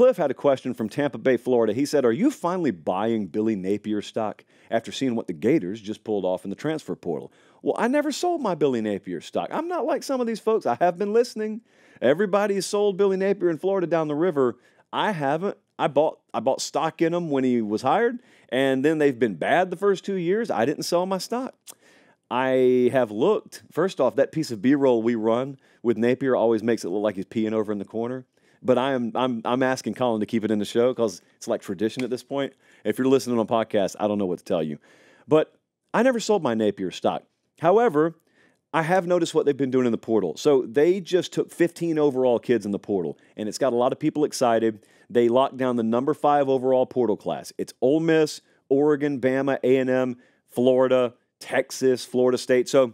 Cliff had a question from Tampa Bay, Florida. He said, are you finally buying Billy Napier stock after seeing what the Gators just pulled off in the transfer portal? Well, I never sold my Billy Napier stock. I'm not like some of these folks. I have been listening. Everybody's sold Billy Napier in Florida down the river. I haven't. I bought stock in him when he was hired, and then they've been bad the first 2 years. I didn't sell my stock. I have looked. First off, that piece of B-roll we run with Napier always makes it look like he's peeing over in the corner. But I'm asking Colin to keep it in the show because it's like tradition at this point. If you're listening on a podcast, I don't know what to tell you. But I never sold my Napier stock. However, I have noticed what they've been doing in the portal. So they just took 15 overall kids in the portal, and it's got a lot of people excited. They locked down the number 5 overall portal class. It's Ole Miss, Oregon, Bama, A&M, Florida, Texas, Florida State. So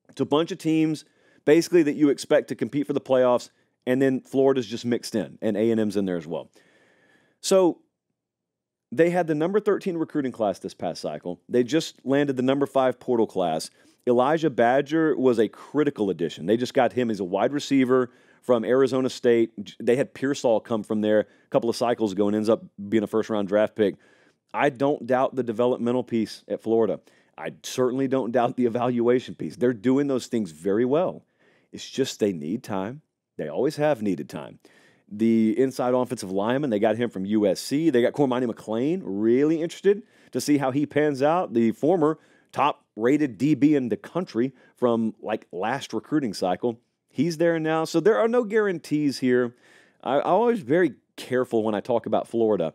it's a bunch of teams basically that you expect to compete for the playoffs, and then Florida's just mixed in, and A&M's in there as well. So they had the number 13 recruiting class this past cycle. They just landed the number 5 portal class. Elijah Badger was a critical addition. They just got him as a wide receiver from Arizona State. They had Pearsall come from there a couple of cycles ago and ends up being a first-round draft pick. I don't doubt the developmental piece at Florida. I certainly don't doubt the evaluation piece. They're doing those things very well. It's just they need time. They always have needed time. The inside offensive lineman, they got him from USC. They got Cormani McClain, really interested to see how he pans out. The former top-rated DB in the country from like last recruiting cycle. He's there now. So there are no guarantees here. I'm always very careful when I talk about Florida.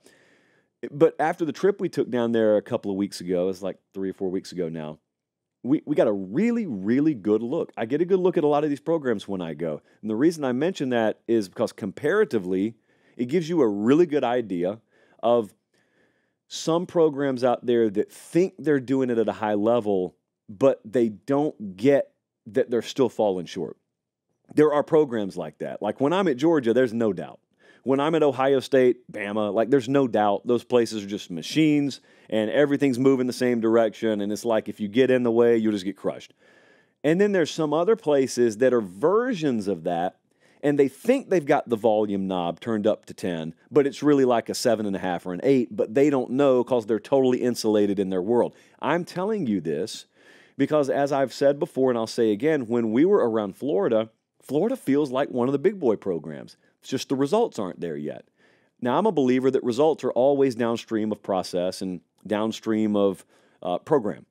But after the trip we took down there a couple of weeks ago, it's like 3 or 4 weeks ago now, we got a really, really good look. I get a good look at a lot of these programs when I go. And the reason I mention that is because comparatively, it gives you a really good idea of some programs out there that think they're doing it at a high level, but they don't get that they're still falling short. There are programs like that. Like when I'm at Georgia, there's no doubt. When I'm at Ohio State, Bama, like there's no doubt those places are just machines and everything's moving the same direction. And it's like if you get in the way, you'll just get crushed. And then there's some other places that are versions of that, and they think they've got the volume knob turned up to 10, but it's really like a 7.5 or an 8, but they don't know because they're totally insulated in their world. I'm telling you this because, as I've said before, and I'll say again, when we were around Florida, Florida feels like one of the big boy programs. It's just the results aren't there yet. Now, I'm a believer that results are always downstream of process and downstream of program.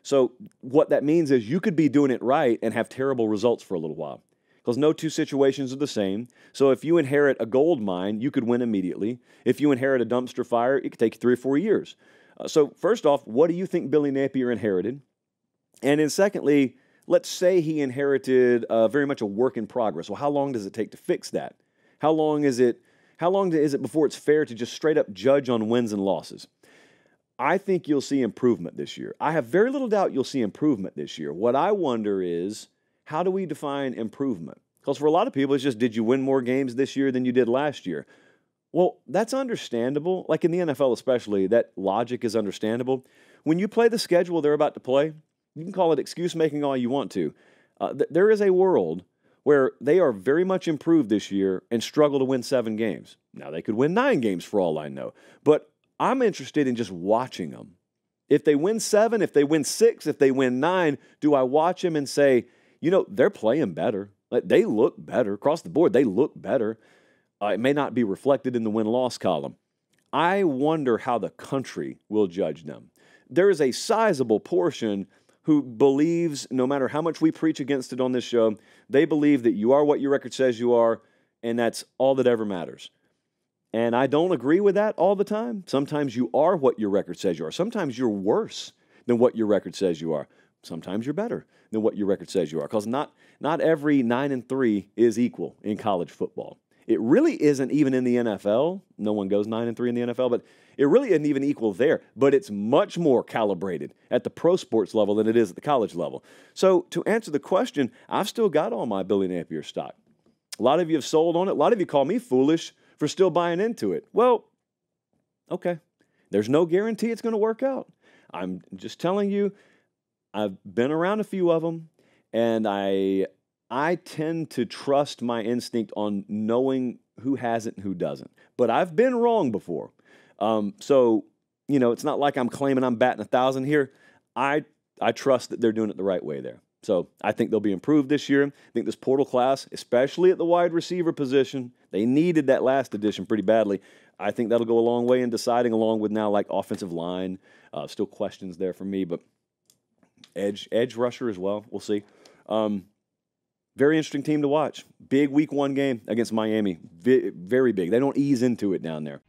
So what that means is you could be doing it right and have terrible results for a little while because no two situations are the same. So if you inherit a gold mine, you could win immediately. If you inherit a dumpster fire, it could take you 3 or 4 years. So first off, what do you think Billy Napier inherited? And then secondly, let's say he inherited very much a work in progress. Well, how long does it take to fix that? How long is it before it's fair to just straight up judge on wins and losses? I think you'll see improvement this year. I have very little doubt you'll see improvement this year. What I wonder is, how do we define improvement? Because for a lot of people, it's just, did you win more games this year than you did last year? Well, that's understandable. Like in the NFL especially, that logic is understandable. When you play the schedule they're about to play, you can call it excuse making all you want to. There is a world where they are very much improved this year and struggle to win 7 games. Now, they could win 9 games for all I know. But I'm interested in just watching them. If they win 7, if they win 6, if they win 9, do I watch them and say, you know, they're playing better. Like, they look better. Across the board, they look better. It may not be reflected in the win-loss column. I wonder how the country will judge them. There is a sizable portion who believes, no matter how much we preach against it on this show, they believe that you are what your record says you are, and that's all that ever matters. And I don't agree with that all the time. Sometimes you are what your record says you are. Sometimes you're worse than what your record says you are. Sometimes you're better than what your record says you are, because not every 9-3 is equal in college football. It really isn't even in the NFL. No one goes 9-3 in the NFL, but it really isn't even equal there. But it's much more calibrated at the pro sports level than it is at the college level. So to answer the question, I've still got all my Billy Napier stock. A lot of you have sold on it. A lot of you call me foolish for still buying into it. Well, okay. There's no guarantee it's going to work out. I'm just telling you, I've been around a few of them, and I tend to trust my instinct on knowing who hasn't and who doesn't. But I've been wrong before. So, it's not like I'm claiming I'm batting 1,000 here. I trust that they're doing it the right way there. So I think they'll be improved this year. I think this portal class, especially at the wide receiver position, they needed that last edition pretty badly. I think that'll go a long way in deciding, along with now like offensive line. Still questions there for me, but edge rusher as well. We'll see. Very interesting team to watch. Big week 1 game against Miami. Very big. They don't ease into it down there.